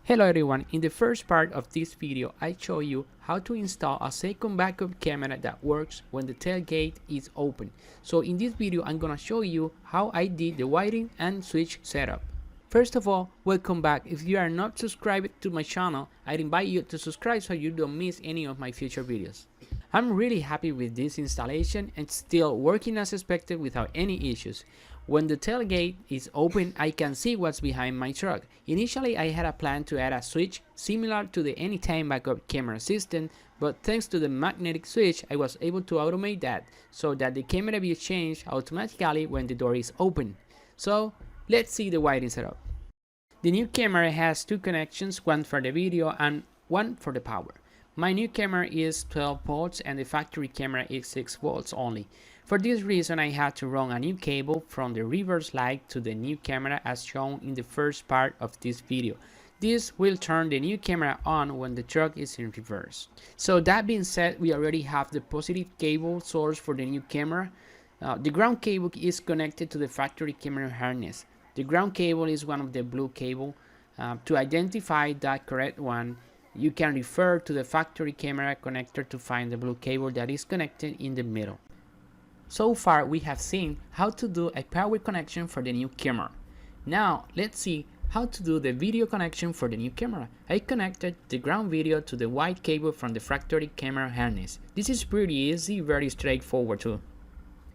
Hello everyone, in the first part of this video I show you how to install a second backup camera that works when the tailgate is open. So in this video I'm gonna show you how I did the wiring and switch setup. First of all, welcome back. If you are not subscribed to my channel, I invite you to subscribe so you don't miss any of my future videos. I'm really happy with this installation and still working as expected without any issues. When the tailgate is open, I can see what's behind my truck. Initially, I had a plan to add a switch similar to the anytime backup camera system, but thanks to the magnetic switch, I was able to automate that so that the camera view changes automatically when the door is open. So let's see the wiring setup. The new camera has two connections, one for the video and one for the power. My new camera is 12 volts and the factory camera is 6 volts only. For this reason, I had to run a new cable from the reverse light to the new camera as shown in the first part of this video. This will turn the new camera on when the truck is in reverse. So that being said, we already have the positive cable source for the new camera. The ground cable is connected to the factory camera harness. The ground cable is one of the blue cable. To identify that correct one, you can refer to the factory camera connector to find the blue cable that is connected in the middle. So far we have seen how to do a power connection for the new camera. Now let's see how to do the video connection for the new camera. I connected the ground video to the white cable from the factory camera harness. This is pretty easy, very straightforward too.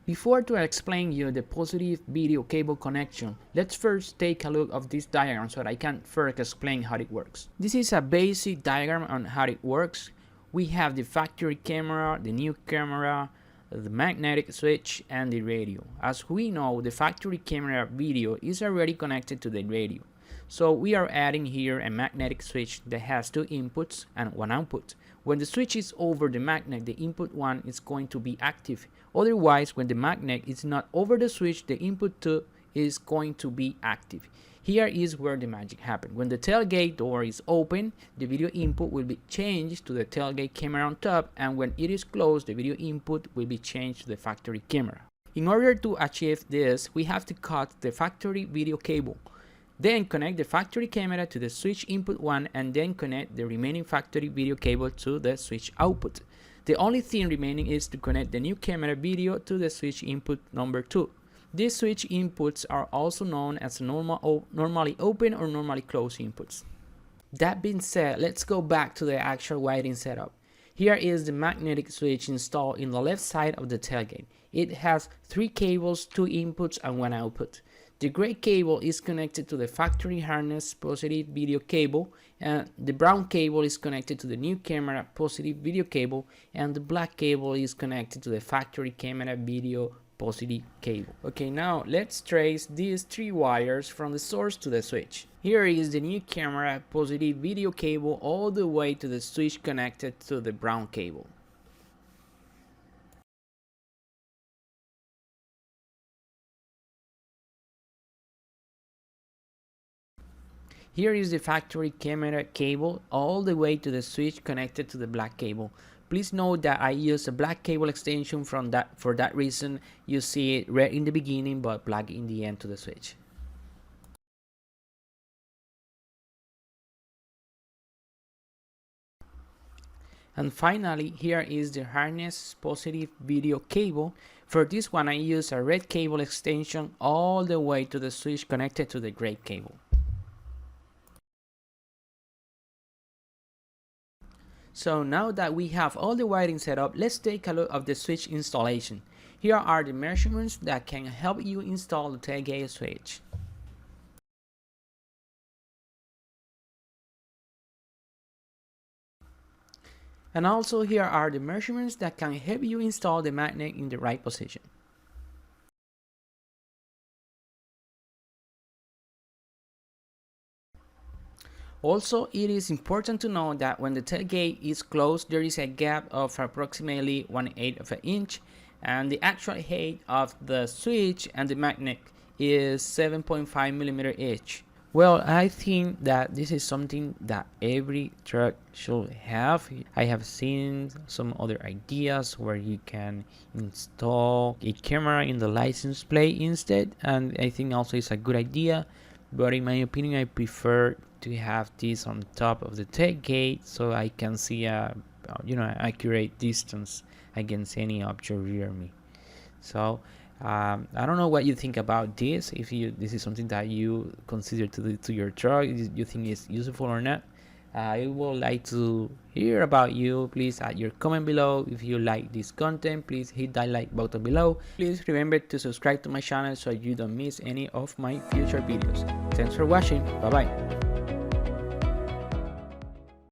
Before to explain you the positive video cable connection, let's first take a look of this diagram so that I can first explain how it works. This is a basic diagram on how it works. We have the factory camera, the new camera, the magnetic switch and the radio. As we know, the factory camera video is already connected to the radio. So we are adding here a magnetic switch that has two inputs and one output. When the switch is over the magnet, the input 1 is going to be active. Otherwise, when the magnet is not over the switch, the input 2 is going to be active. Here is where the magic happens. When the tailgate door is open, the video input will be changed to the tailgate camera on top, and when it is closed, the video input will be changed to the factory camera. In order to achieve this, we have to cut the factory video cable. Then connect the factory camera to the switch input 1 and then connect the remaining factory video cable to the switch output. The only thing remaining is to connect the new camera video to the switch input number 2. These switch inputs are also known as normally open or normally closed inputs. That being said, let's go back to the actual wiring setup. Here is the magnetic switch installed in the left side of the tailgate. It has 3 cables, 2 inputs and 1 output. The gray cable is connected to the factory harness positive video cable, and the brown cable is connected to the new camera positive video cable, and the black cable is connected to the factory camera video positive cable. Okay, now let's trace these 3 wires from the source to the switch. Here is the new camera positive video cable all the way to the switch connected to the brown cable. Here is the factory camera cable all the way to the switch connected to the black cable. Please note that I use a black cable extension for that reason. You see it red in the beginning but black in the end to the switch. And finally, here is the harness positive video cable. For this one I use a red cable extension all the way to the switch connected to the gray cable. So now that we have all the wiring set up, let's take a look at the switch installation. Here are the measurements that can help you install the tailgate switch. And also here are the measurements that can help you install the magnet in the right position. Also, it is important to know that when the tailgate is closed, there is a gap of approximately 1/8 of an inch, and the actual height of the switch and the magnet is 7.5 millimeters each. Well, I think that this is something that every truck should have. I have seen some other ideas where you can install a camera in the license plate instead, and I think also it's a good idea. But in my opinion, I prefer to have this on top of the tailgate so I can see a accurate distance against any object rear me. So I don't know what you think about this, if this is something that you consider to do to your truck, you think it's useful or not. I would like to hear about you. Please add your comment below. If you like this content, please hit that like button below. Please remember to subscribe to my channel so you don't miss any of my future videos. Thanks for watching. Bye bye.